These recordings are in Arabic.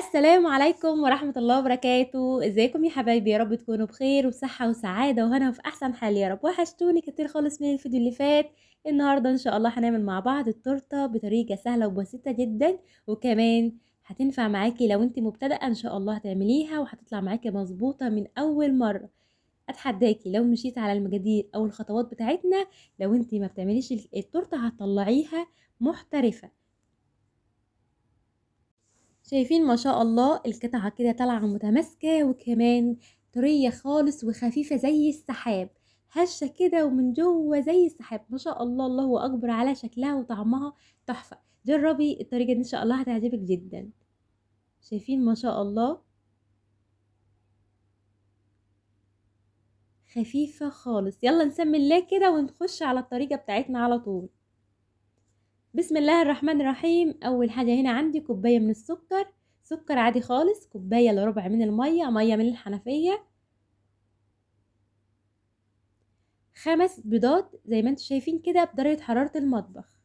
السلام عليكم ورحمة الله وبركاته. ازيكم يا حبايبي؟ يا رب تكونوا بخير وبصحة وسعادة وهنا وفي احسن حال يا رب. وحشتوني كتير خالص من الفيديو اللي فات. النهاردة ان شاء الله هنعمل مع بعض التورتة بطريقة سهلة وبسيطة جدا، وكمان هتنفع معاكي لو انت مبتدئة. ان شاء الله هتعمليها وهتطلع معاكي مظبوطة من اول مرة. اتحداكي لو مشيت على المقادير او الخطوات بتاعتنا، لو انت ما بتعمليش التورتة هتطلعيها محترفة. شايفين ما شاء الله القطعة كده طالعة متماسكة، وكمان طرية خالص وخفيفة زي السحاب، هشة كده ومن جوه زي السحاب. ما شاء الله، الله أكبر على شكلها وطعمها تحفة. جربي الطريقة دي إن شاء الله هتعجبك جدا. شايفين ما شاء الله خفيفة خالص. يلا نسمي الله كده ونخش على الطريقة بتاعتنا على طول. بسم الله الرحمن الرحيم. أول حاجة هنا عندي كوباية من السكر، سكر عادي خالص، كوباية إلا ربع من المية، مية من الحنفية، 5 بيضات زي ما انتم شايفين كده بدرجة حرارة المطبخ،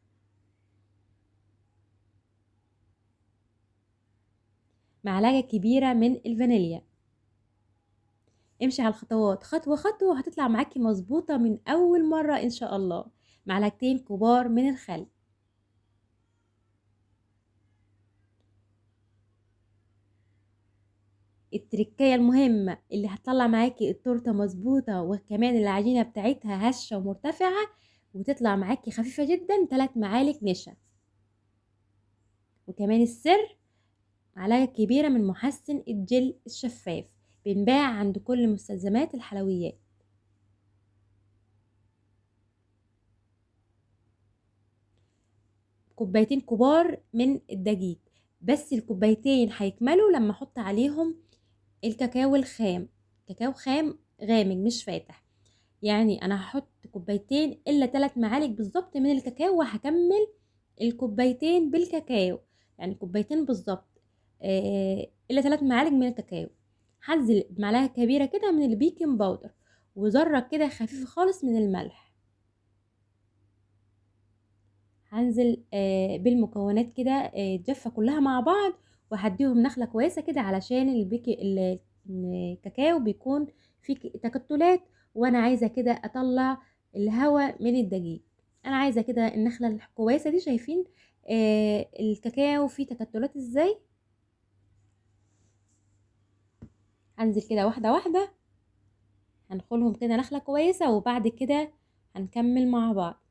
معلقة كبيرة من الفانيليا. امشي على الخطوات خطوة خطوة وهتطلع معاكي مظبوطة من أول مرة إن شاء الله. معلقتين كبار من الخل. التركية المهمة اللي هتطلع معاكي التورتة مظبوطة وكمان العجينة بتاعتها هشة ومرتفعة وتطلع معاكي خفيفة جدا، 3 معالق نشا. وكمان السر، معلقة كبيرة من محسن الجل الشفاف، بينباع عند كل مستلزمات الحلويات. كوبايتين كبار من الدقيق، بس الكوبايتين هيكملوا لما احط عليهم الكاكاو الخام، كاكاو خام غامق مش فاتح. يعني انا هحط كوبايتين الا 3 معالق بالظبط من الكاكاو، وهكمل الكوبايتين بالكاكاو، يعني كوبايتين بالظبط الا 3 معالق من الكاكاو. هنزل بمعلقه كبيره كده من البيكنج باودر، وذره كده خفيفه خالص من الملح. هنزل بالمكونات كده الجافة كلها مع بعض، وهديهم نخلة كويسة كده علشان الكاكاو بيكون فيه تكتلات، وانا عايزة كده اطلع الهواء من الدقيق. انا عايزة كده النخلة الكويسة دي. شايفين الكاكاو فيه تكتلات ازاي؟ هنزل كده واحدة واحدة، هنخلهم كده نخلة كويسة، وبعد كده هنكمل مع بعض.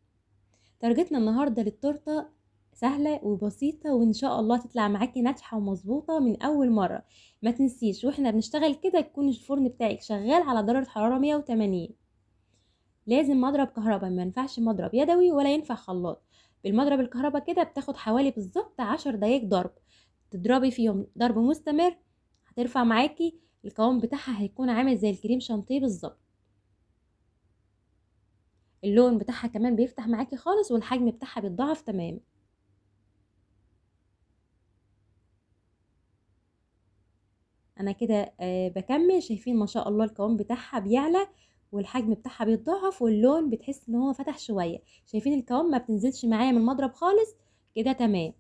درجتنا النهاردة للتورتة سهلة وبسيطة، وإن شاء الله تطلع معاكي ناجحة ومظبوطة من أول مرة. ما تنسيش واحنا بنشتغل كده يكون الفرن بتاعك شغال على درجة حرارة 180. لازم مضرب كهرباء، ما ينفعش مضرب يدوي ولا ينفع خلاط. بالمضرب الكهرباء كده بتاخد حوالي بالظبط 10 دقايق ضرب، تضربي فيهم ضرب مستمر، هترفع معاكي. القوام بتاعها هيكون عامل زي الكريم شانتيه بالظبط. اللون بتاعها كمان بيفتح معاكي خالص، والحجم بتاعها بيتضاعف تمام. انا كده بكمل. شايفين ما شاء الله القوام بتاعها بيعلى، والحجم بتاعها بيتضاعف، واللون بتحس ان هو فتح شويه. شايفين القوام ما بتنزلش معايا من المضرب خالص كده تمام.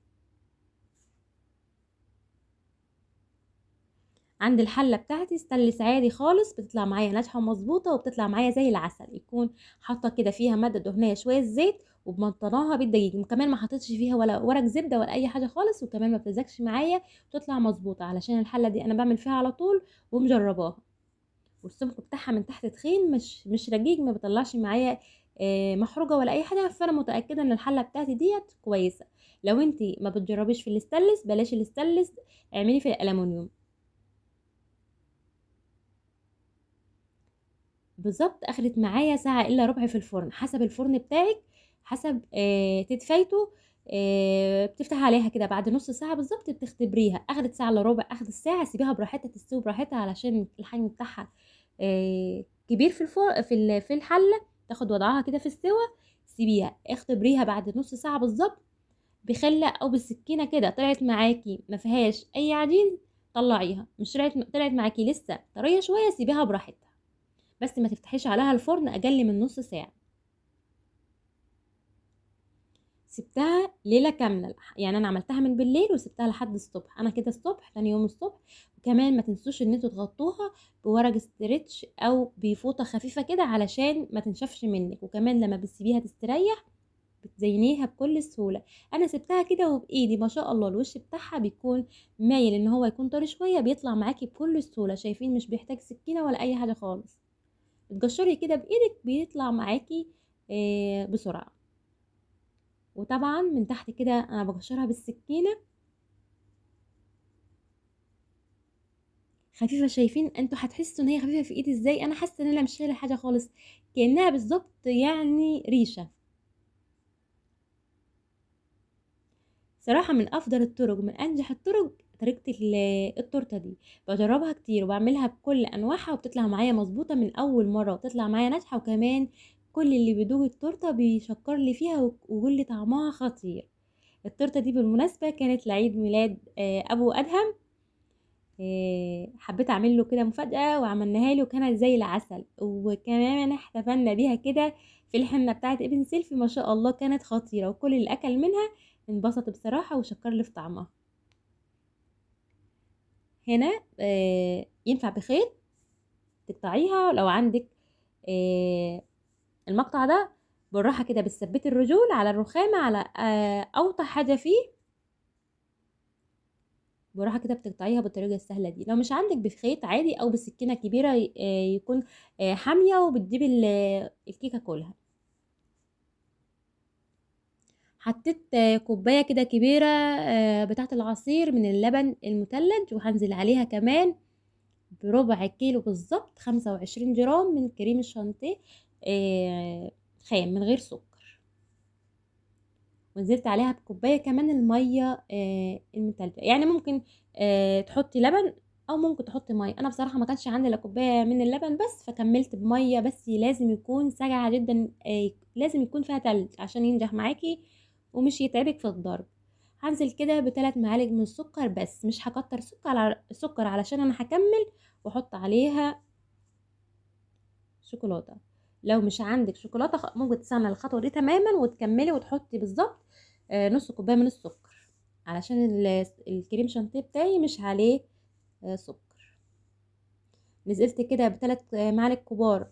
عند الحله بتاعتي ستانلس عادي خالص، بتطلع معايا ناجحه ومظبوطه، وبتطلع معايا زي العسل. يكون حاطه كده فيها ماده دهنيه شويه زيت، وبمطناها بالدقيق، وكمان ما حطيتش فيها ولا ورق زبده ولا اي حاجه خالص، وكمان ما بتلزقش معايا، وتطلع مظبوطه علشان الحله دي انا بعمل فيها على طول ومجرباها. والسمك بتاعها من تحت تخين، مش رقيق، ما بيطلعش معايا محروقه ولا اي حاجه. فانا متاكده ان الحله بتاعتي ديت كويسه. لو انت ما بتجربيش في الاستانلس بلاش الاستانلس، اعملي في الالومنيوم. بالظبط اخدت معايا ساعه الا ربع في الفرن، حسب الفرن بتاعك، حسب تدفايته. بتفتح عليها كده بعد نص ساعه بالظبط بتختبريها. اخدت ساعه الا ربع، اخدت ساعه، سيبيها براحتها تستوي براحتها علشان الحجم بتاعها كبير في في الحله، تاخد وضعها كده في السوا. سيبيها اختبريها بعد نص ساعه بالظبط بخله او بالسكينه كده. طلعت معاكي ما فيهاش اي عجين، طلعيها. مش طلعت معاكي لسه طريه شويه، سيبيها براحتها، بس ما تفتحيش عليها الفرن اقل من نص ساعه. سبتها ليله كامله، يعني انا عملتها من بالليل وسبتها لحد الصبح. انا كده الصبح تاني يوم الصبح. وكمان ما تنسوش ان انتوا تغطوها بورق استرتش او بفوطه خفيفه كده علشان ما تنشفش منك. وكمان لما بتسيبيها تستريح بتزينيها بكل سهوله. انا سبتها كده وبايدي ما شاء الله الوش بتاعها بيكون مايل ان هو يكون طري شويه، بيطلع معاكي بكل سهوله. شايفين مش بيحتاج سكينه ولا اي حاجه خالص. بتقشري كده بايدك بيطلع معاكي بسرعه. وطبعا من تحت كده انا بقشرها بالسكينه خفيفه. شايفين انتوا هتحسوا ان هي خفيفه في ايدي ازاي؟ انا حاسه ان انا مش شايله حاجه خالص، كانها بالظبط يعني ريشه. صراحه من افضل الطرق، من انجح الطرق طريقه التورته دي. بجربها كتير وبعملها بكل انواعها وبتطلع معايا مظبوطه من اول مره وبتطلع معايا ناجحه. وكمان كل اللي بيدوق التورته بيشكر لي فيها ويقول لي طعمها خطير. التورته دي بالمناسبه كانت لعيد ميلاد ابو ادهم. حبيت اعمل له كده مفاجأة وعملناها له وكانت زي العسل. وكمان احتفلنا بيها كده في الحنة بتاعت ابن سيلفي. ما شاء الله كانت خطيرة وكل اللي اكل منها انبسط بصراحة وشكر لي في طعمها. هنا ينفع بخيط تقطعيها لو عندك المقطع ده. بالراحة كده بتثبتي الرجول على الرخامة على اوطى حاجة فيه. براحة كده بتقطعيها بالطريقة السهلة دي. لو مش عندك بخيط عادي او بسكينة كبيرة يكون حامية وبتجيبي الكيكة كلها. حطيت كوباية كده كبيرة بتاعة العصير من اللبن المتلج. وهنزل عليها كمان بربع كيلو بالظبط 25 جرام من كريم الشانتيه خام من غير سكر. ونزلت عليها بكوبايه كمان الميه المتلجه. يعني ممكن تحطي لبن او ممكن تحطي ميه. انا بصراحه ما كانش عندي الا كوبايه من اللبن بس فكملت بميه. بس لازم يكون ساقعه جدا، لازم يكون فيها تلج عشان ينجح معاكي ومش يتعبك في الضرب. هنزل كده ب3 معالق من السكر بس، مش هكتر سكر علشان انا هكمل واحط عليها شوكولاته. لو مش عندك شوكولاته ممكن تستنى الخطوه دي تماما وتكملي وتحطي بالظبط نص كوبايه من السكر علشان الكريم شانتيه بتاعي مش عليه سكر. نزلت كده ب3 معالق كبار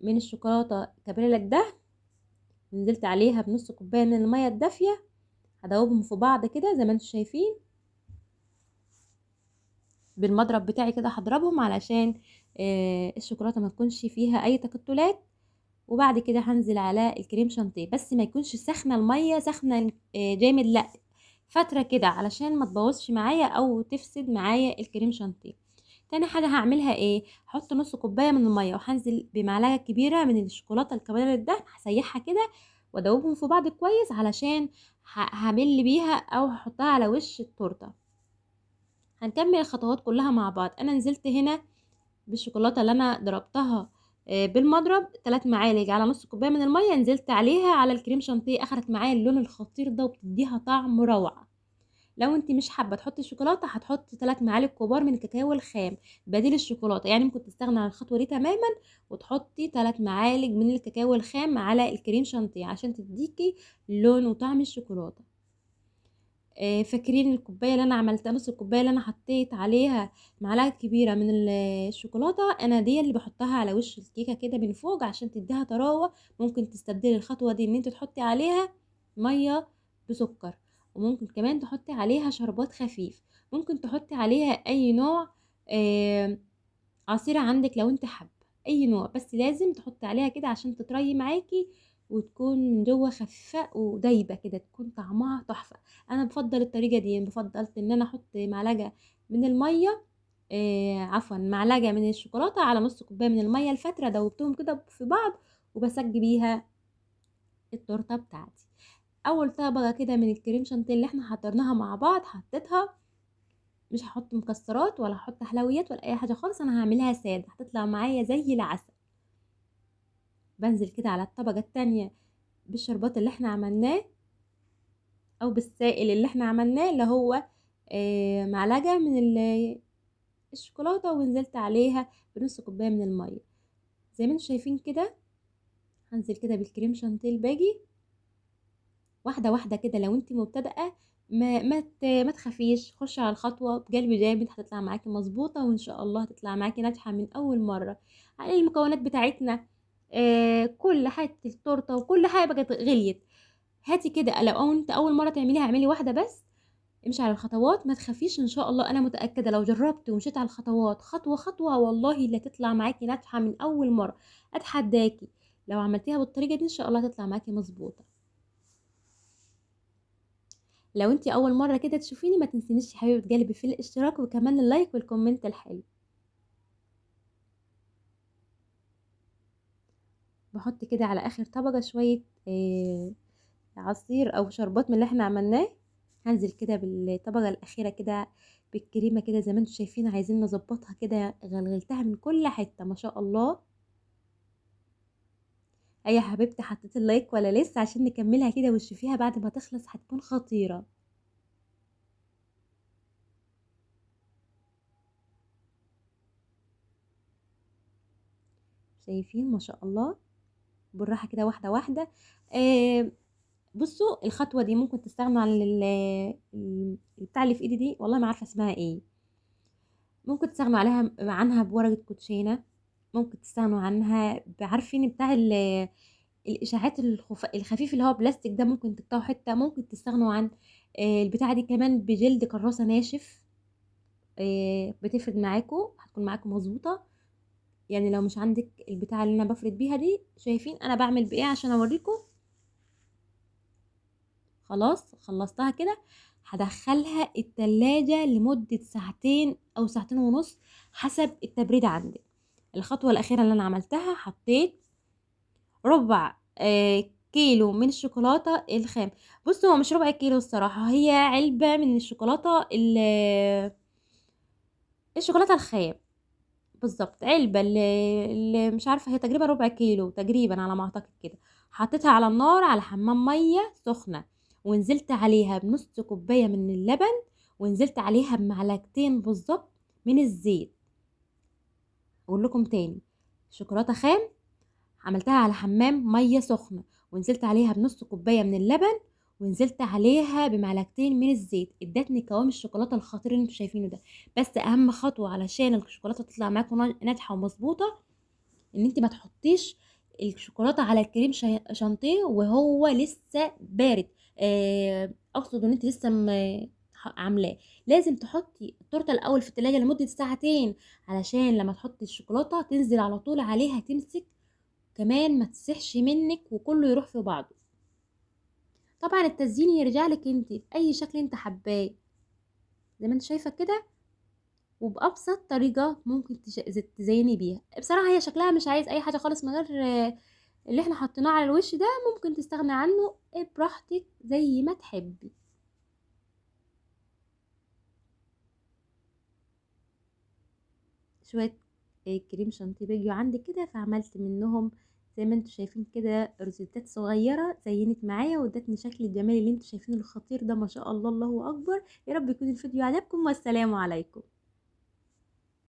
من الشوكولاته كابريلك ده. نزلت عليها بنص كوبايه من الميه الدافيه. هدوبهم في بعض كده زي ما انتم شايفين. بالمضرب بتاعي كده هضربهم علشان الشوكولاته ما تكونش فيها اي تكتلات. وبعد كده هنزل على الكريم شانتيه بس ما يكونش سخنه الميه سخنه جامد، لا فتره كده علشان ما تبوظش معايا او تفسد معايا الكريم شانتيه. تاني حاجه هعملها ايه؟ هحط نص كوبايه من الميه وهنزل بمعلقه كبيره من الشوكولاته الكاميرا الدهن. هسيحها كده وادوبهم في بعض كويس علشان همل بيها او هحطها على وش التورته. هنكمل الخطوات كلها مع بعض. انا نزلت هنا بالشوكولاته اللي انا ضربتها بالمضرب 3 معالق على نص كوبايه من الميه. نزلت عليها على الكريم شانتيه اخدت معايا اللون الخطير ده وبتديها طعم روعه. لو انت مش حابه تحطي الشوكولاته هتحطي 3 معالق كبار من الكاكاو الخام بديل الشوكولاته. يعني ممكن تستغنى عن الخطوه دي تماما وتحطي 3 معالق من الكاكاو الخام على الكريم شانتيه عشان تديكي لون وطعم الشوكولاته. فاكرين الكوبايه اللي انا عملتها، نص الكوبايه اللي انا حطيت عليها معلقه كبيره من الشوكولاته؟ انا دي اللي بحطها على وش الكيكه كده من فوق عشان تديها طراوه. ممكن تستبدلي الخطوه دي ان انت تحطي عليها ميه بسكر. وممكن كمان تحطي عليها شربات خفيف. ممكن تحطي عليها اي نوع عصير عندك لو انت حابه اي نوع. بس لازم تحطي عليها كده عشان تطري معاكي وتكون من جوه خفيفه ودايبه كده تكون طعمها تحفه. انا بفضل الطريقه دي، بفضلت ان انا احط معلقه من الميه عفوا معلقه من الشوكولاته على نص كوبايه من الميه الفتره. دوبتهم كده في بعض وبسج بيها التورته بتاعتي. اول طبقه كده من الكريم شانتيه اللي احنا حضرناها مع بعض حطيتها. مش هحط مكسرات ولا هحط حلويات ولا اي حاجه خالص، انا هعملها ساده هتطلع معايا زي العسل. بنزل كده على الطبقه التانية بالشربات اللي احنا عملناه او بالسائل اللي احنا عملناه اللي هو معلقه من الشوكولاته. ونزلت عليها بنص كوبايه من الميه زي ما انتم شايفين كده. هنزل كده بالكريم شانتيه الباقي واحده واحده كده. لو انت مبتدئه ما تخافيش، خشي على الخطوه بقلب جامد، هتطلع معاكي مظبوطه وان شاء الله هتطلع معاكي ناجحه من اول مره. على المكونات بتاعتنا، كل حاجه التورته وكل حاجه بقت غليت. هاتي كده، لو انت اول مره تعمليها اعملي واحده بس، امشي على الخطوات، ما تخافيش ان شاء الله. انا متاكده لو جربت ومشيت على الخطوات خطوه خطوه والله اللي هتطلع معاكي ناجحه من اول مره. اتحداكي لو عملتيها بالطريقه دي ان شاء الله هتطلع معاكي مظبوطه. لو انت اول مره كده تشوفيني ما تنسينيش يا حبيبه قلبي في الاشتراك وكمان اللايك والكومنت الحلو. بحط كده على اخر طبقه شويه عصير او شربات من اللي احنا عملناه. هنزل كده بالطبقه الاخيره كده بالكريمه كده زي ما انتم شايفين، عايزين نظبطها كده، غلغلتها من كل حته ما شاء الله. اي يا حبيبتي، حطيت اللايك ولا لسه؟ عشان نكملها كده وتشوفيها بعد ما تخلص هتكون خطيره. شايفين ما شاء الله؟ بالراحه كده واحده واحده. آه بصوا الخطوه دي ممكن تستغنوا عن البتاع اللي في ايدي دي، والله ما عارفه اسمها ايه. ممكن تستغنوا عنها بورقه كوتشينه. ممكن تستغنوا عنها عارفين بتاع الاشاعات الخفيف اللي هو بلاستيك ده، ممكن تقطعوا حته. ممكن تستغنوا عن البتاعه دي كمان بجلد كراسه ناشف. بتفرد معاكم، هتكون معاكم مظبوطه. يعني لو مش عندك البتاعه اللي انا بفرد بيها دي، شايفين انا بعمل بايه عشان اوريكم. خلاص خلصتها كده، هدخلها التلاجة لمدة ساعتين او ساعتين ونص حسب التبريد عندك. الخطوة الأخيرة اللي أنا عملتها، حطيت ربع كيلو من الشوكولاتة الخام. بصوا هو مش ربع كيلو الصراحة، هي علبة من الشوكولاتة الشوكولاتة الخام بالظبط. علبة اللي مش عارفة، هي تقريبا ربع كيلو تقريبا على ما أعتقد كده. حطيتها على النار على حمام مية سخنة، ونزلت عليها بنص كوباية من اللبن، ونزلت عليها بمعلقتين بالظبط من الزيت. أقول لكم تاني، شوكولاتة خام عملتها على حمام ميه سخنه، ونزلت عليها بنص كوبايه من اللبن، ونزلت عليها بمعلقتين من الزيت. ادتني قوام الشوكولاته الخطير اللي انتوا شايفينه ده. بس اهم خطوه علشان الشوكولاته تطلع معاكم ناجحه ومظبوطه، ان انت ما تحطيش الشوكولاته على الكريم شانتيه وهو لسه بارد. اقصد ان انت لسه عاملاه. لازم تحطي التورته الاول في التلاجة لمده ساعتين، علشان لما تحطي الشوكولاته تنزل على طول عليها تمسك، كمان ما تسحش منك وكله يروح في بعضه. طبعا التزيين يرجع لك انت باي شكل انت حباه زي ما انت شايفه كده، وبابسط طريقه ممكن تزيني بيها. بصراحه هي شكلها مش عايز اي حاجه خالص من غير اللي احنا حطيناه على الوش ده. ممكن تستغنى عنه براحتك زي ما تحبي. شويه كريم شانتيه بيجوا عندي كده، فعملت منهم زي ما انتوا شايفين كده روزيتات صغيره، زينت معايا وادتني شكل الجمال اللي انتوا شايفينه الخطير ده ما شاء الله. الله اكبر. يا رب يكون الفيديو عجبكم، والسلام عليكم.